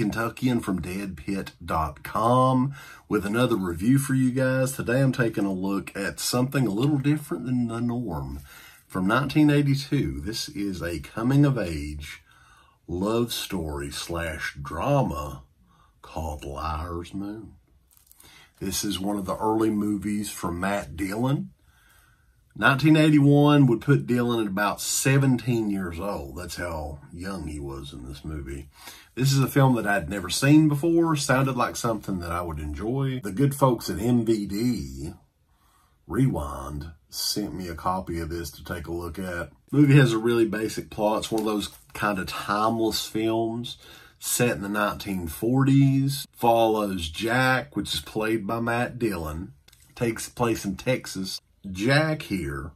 Kentuckian from DEADPIT.com with another review for you guys. Today I'm taking a look at something a little different than the norm. From 1982, this is a coming-of-age love story / drama called Liar's Moon. This is one of the early movies from Matt Dillon. 1981 would put Dillon at about 17 years old. That's how young he was in this movie. This is a film that I'd never seen before. Sounded like something that I would enjoy. The good folks at MVD, Rewind, sent me a copy of this to take a look at. The movie has a really basic plot. It's one of those kind of timeless films set in the 1940s. Follows Jack, which is played by Matt Dillon. Takes place in Texas. Jack here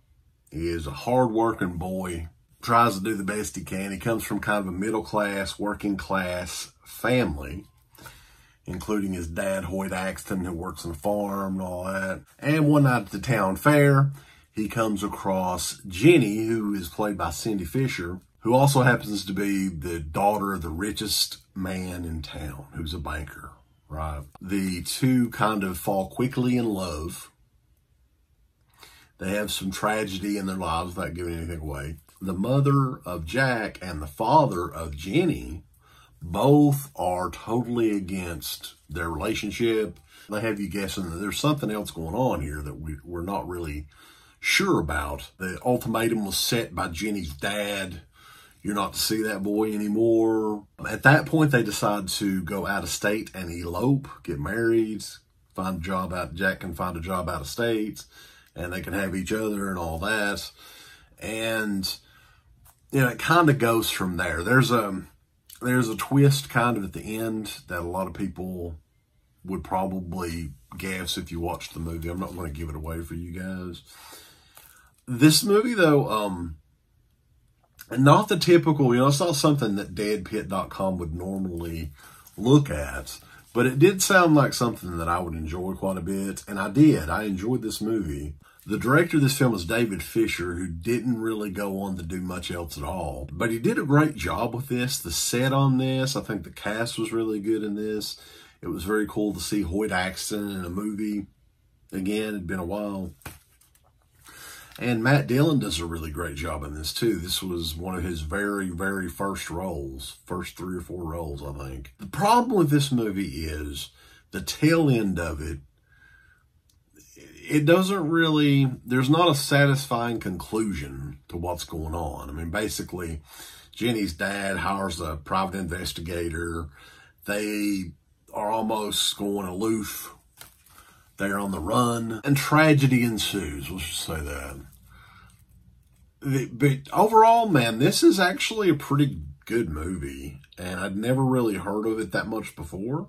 is a hard-working boy, tries to do the best he can. He comes from kind of a middle-class, working-class family, including his dad, Hoyt Axton, who works on a farm and all that. And one night at the town fair, he comes across Jenny, who is played by Cindy Fisher, who also happens to be the daughter of the richest man in town, who's a banker, right? The two kind of fall quickly in love. They have some tragedy in their lives without giving anything away. The mother of Jack and the father of Jenny both are totally against their relationship. They have you guessing that there's something else going on here that we're not really sure about. The ultimatum was set by Jenny's dad. You're not to see that boy anymore. At that point, they decide to go out of state and elope, get married, find a job out. Jack can find a job out of state, and they can have each other and all that. And, you know, it kind of goes from there. There's a twist kind of at the end that a lot of people would probably guess if you watched the movie. I'm not going to give it away for you guys. This movie, though, not the typical, you know, it's not something that DEADPIT.com would normally look at. But it did sound like something that I would enjoy quite a bit, and I did. I enjoyed this movie. The director of this film is David Fisher, who didn't really go on to do much else at all. But he did a great job with this. The set on this, I think the cast was really good in this. It was very cool to see Hoyt Axton in a movie. Again, it'd been a while. And Matt Dillon does a really great job in this, too. This was one of his very, very first roles. First 3 or 4 roles, I think. The problem with this movie is the tail end of it. It doesn't really, there's not a satisfying conclusion to what's going on. I mean, basically, Jenny's dad hires a private investigator. They are almost going aloof. They're on the run, and tragedy ensues. Let's just say that. But overall, man, this is actually a pretty good movie, and I'd never really heard of it that much before.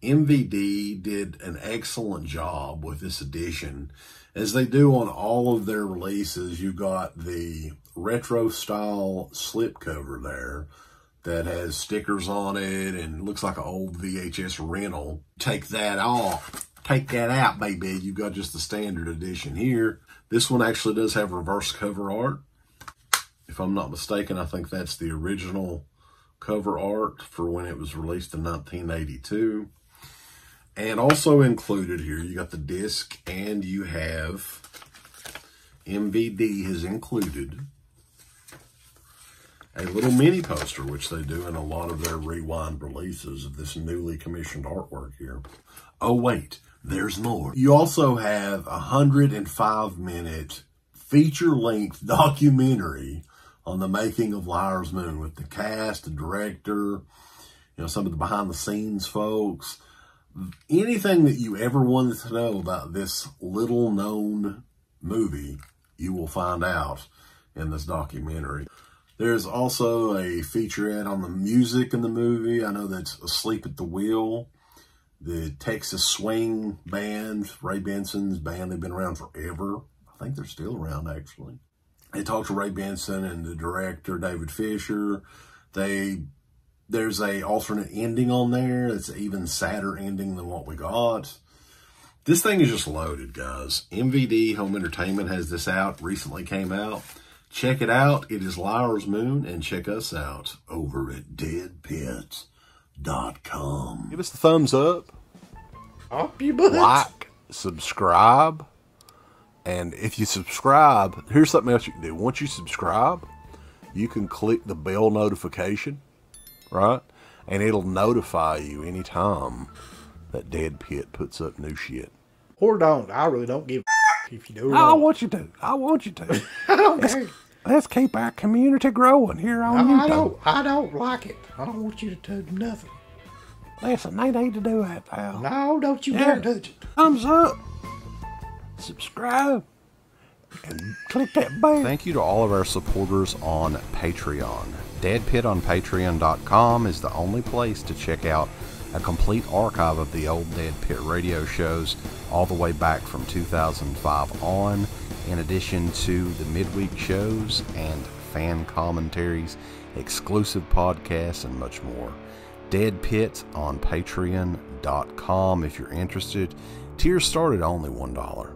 MVD did an excellent job with this edition. As they do on all of their releases, you got the retro-style slipcover there that has stickers on it and looks like an old VHS rental. Take that off. Take that out, baby. You've got just the standard edition here. This one actually does have reverse cover art. If I'm not mistaken, I think that's the original cover art for when it was released in 1982. And also included here, you got the disc, and you have MVD has included a little mini poster, which they do in a lot of their Rewind releases of this newly commissioned artwork here. Oh, wait, there's more. You also have a 105-minute feature-length documentary on the making of Liar's Moon with the cast, the director, you know, some of the behind-the-scenes folks. Anything that you ever wanted to know about this little-known movie, you will find out in this documentary. There's also a featurette on the music in the movie. I know that's Asleep at the Wheel, the Texas Swing Band, Ray Benson's band. They've been around forever. I think they're still around, actually. They talked to Ray Benson and the director, David Fisher. There's a alternate ending on there. It's an even sadder ending than what we got. This thing is just loaded, guys. MVD Home Entertainment has this out. Recently came out. Check it out. It is Liar's Moon, and check us out over at DEADPIT. DeadPitRadio.com. Give us the thumbs up. Up your butt. Like, subscribe. And if you subscribe, here's something else you can do. Once you subscribe, you can click the bell notification, right? And it'll notify you anytime that Dead Pit puts up new shit. Or don't. I really don't give a if you do. I want you to. I want you to. I don't care. Let's keep our community growing here on YouTube. I don't like it. I don't want you to do nothing. Listen, they need to do that, pal. No, don't you dare touch it. Thumbs up. Subscribe. And click that bell. Thank you to all of our supporters on Patreon. DeadPit on Patreon.com is the only place to check out a complete archive of the old Dead Pit radio shows all the way back from 2005 on, in addition to the midweek shows and fan commentaries, exclusive podcasts, and much more. Dead Pit on Patreon.com if you're interested. Tiers start at only $1.